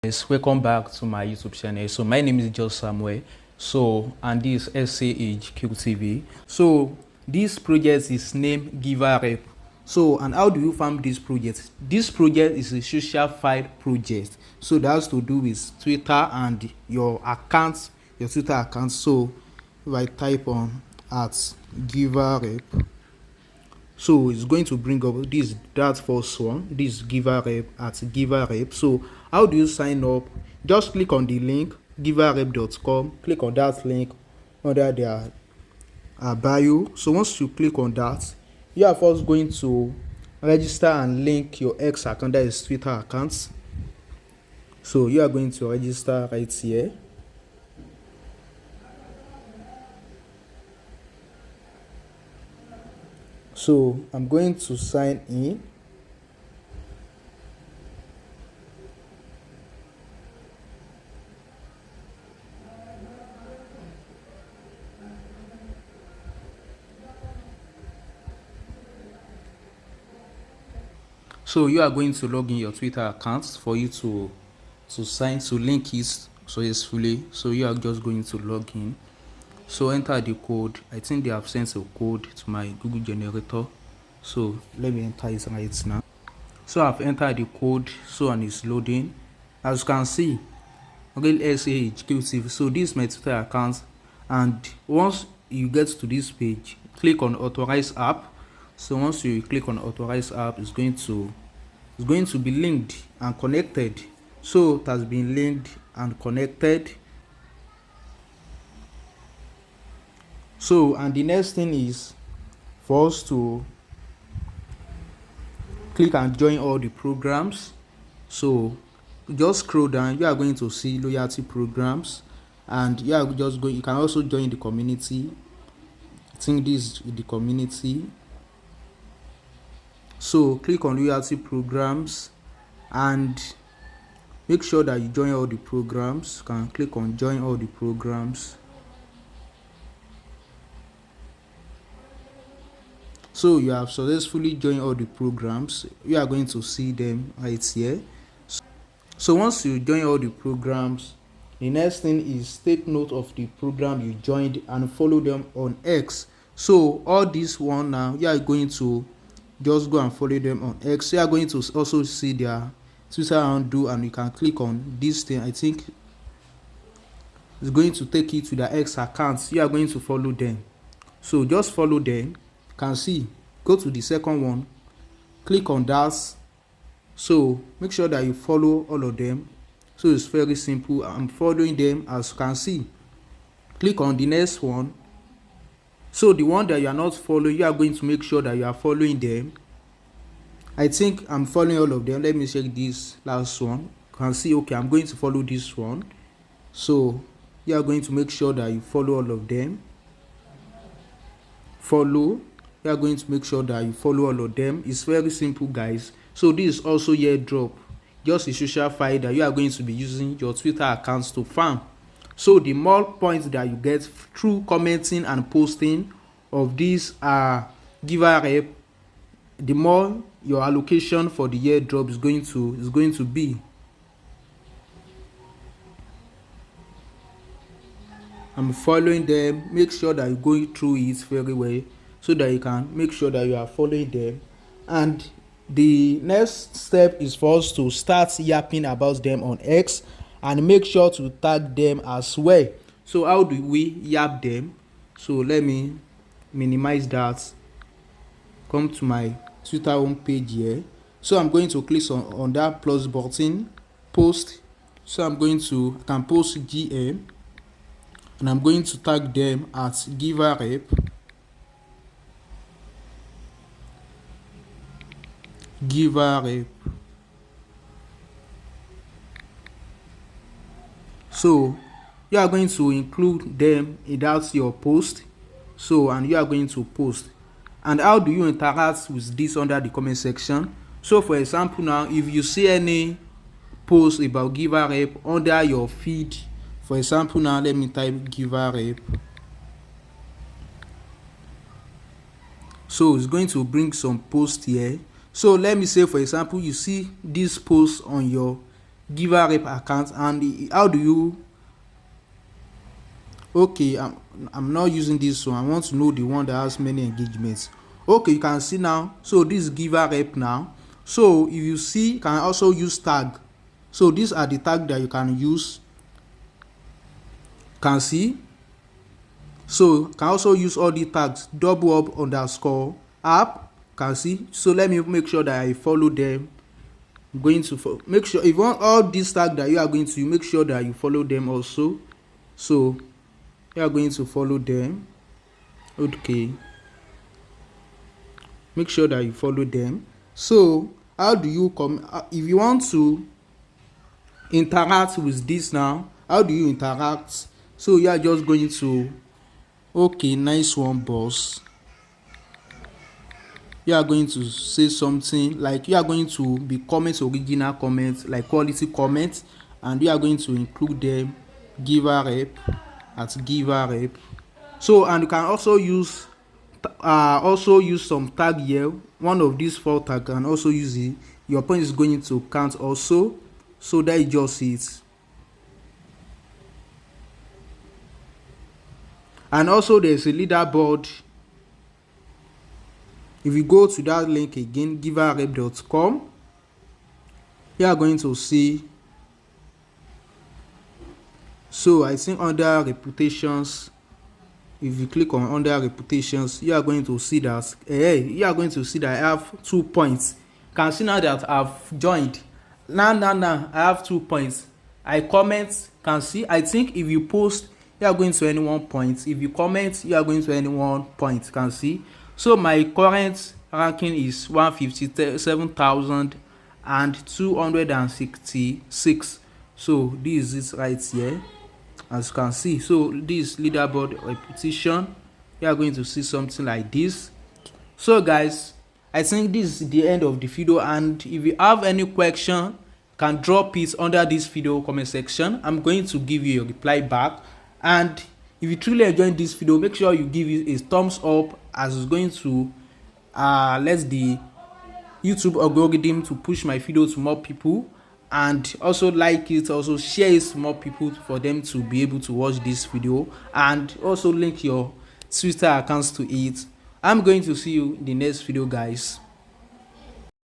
Yes, welcome back to my YouTube channel. So my name is Just Samuel. So and this is H-QTV. So this project is named Giver. So and how do you farm this project? This project is a social file project. So that has to do with Twitter and your accounts, your Twitter account. So if I type on at Giver, so it's going to bring up this that first one, this giver at giver. So how do you sign up? Just click on the link giverrep.com, click on that link under their bio. So once you click on that, you are first going to register and link your X account, that is Twitter accounts. So you are going to register right here. So I'm going to sign in. So you are going to log in your Twitter account for you to link it successfully. So you are just going to log in. So enter the code. I think they have sent a code to my Google generator. So let me enter it right now. So I've entered the code. So and it's loading. As you can see, H-QTV. So this is my Twitter account. And once you get to this page, click on authorize app. So once you click on authorize app, it's going to be linked and connected. So it has been linked and connected. So and the next thing is for us to click and join all the programs. So just scroll down, you are going to see loyalty programs, and you are just going, you can also join the community. I think this is the community. So click on loyalty programs and make sure that you join all the programs. You can click on join all the programs. So you have successfully joined all the programs. You are going to see them right here. So once you join all the programs, the next thing is take note of the program you joined and follow them on X. So all this one now, you are going to just go and follow them on X. You are going to also see their Twitter handle, and you can click on this thing. I think it's going to take you to their X accounts. You are going to follow them. So just follow them. You can see, go to the second one, click on that. So make sure that you follow all of them. So it's very simple. I'm following them, as you can see. Click on the next one. So the one that you are not following, you are going to make sure that you are following them. I think I'm following all of them. Let me check this last one. You can see, okay, I'm going to follow this one. So you are going to make sure that you follow all of them. Follow. You are going to make sure that you follow all of them. It's very simple, guys. So this is also Airdrop, just a social file that you are going to be using your Twitter accounts to farm. So the more points that you get through commenting and posting of this giver rep, the more your allocation for the airdrop is going to be. I'm following them. Make sure that you're going through it very well, so that you can make sure that you are following them. And the next step is for us to start yapping about them on X, and make sure to tag them as well. So how do we yap them? So let me minimize that. Come to my Twitter home page here. So I'm going to click on that plus button, post. So I can post GM, and I'm going to tag them at giver rep. Giver rep. So you are going to include them in that your post. So and you are going to post. And how do you interact with this under the comment section? So for example, now if you see any post about giver rep under your feed, for example, now let me type giver rep. So it's going to bring some post here. So let me say, for example, you see this post on your giver rep account. And how do you, okay, I'm not using this one. I want to know the one that has many engagements. Okay, you can see now, so this giver rep now. So if you see, you can also use tag. So these are the tag that you can use, can see. So can also use all the tags, double up underscore app, can see. So let me make sure that I follow them. I'm going to make sure, if you want all these tags that you are going to, make sure that you follow them also. So you are going to follow them. Okay, make sure that you follow them. So how do you come, if you want to interact with this now, how do you interact? So you are just going to, okay, nice one boss, you are going to say something like, you are going to be comment original comment, like quality comment, and you are going to include them, giver rep at giver rep. So and you can also use some tag here. One of these 4 tag can also use it. Your point is going to count also. So that is just it. And also there's a leaderboard. If you go to that link again, giverrep.com, you are going to see, so I think under reputations, if you click on under reputations, you are going to see that I have 2 points. You can see now that I've joined. Now I have 2 points. I comment, can see. I think if you post, you are going to earn 1 point. If you comment, you are going to earn 1 point, can see. So my current ranking is 157,266. So this is it right here, as you can see. So this leaderboard repetition, you are going to see something like this. So guys, I think this is the end of the video, and if you have any question, you can drop it under this video comment section. I'm going to give you a reply back. And if you truly enjoyed this video, make sure you give it a thumbs up, as it's going to let the YouTube algorithm to push my video to more people. And also like it, also share it to more people for them to be able to watch this video, and also link your Twitter accounts to it. I'm going to see you in the next video, guys.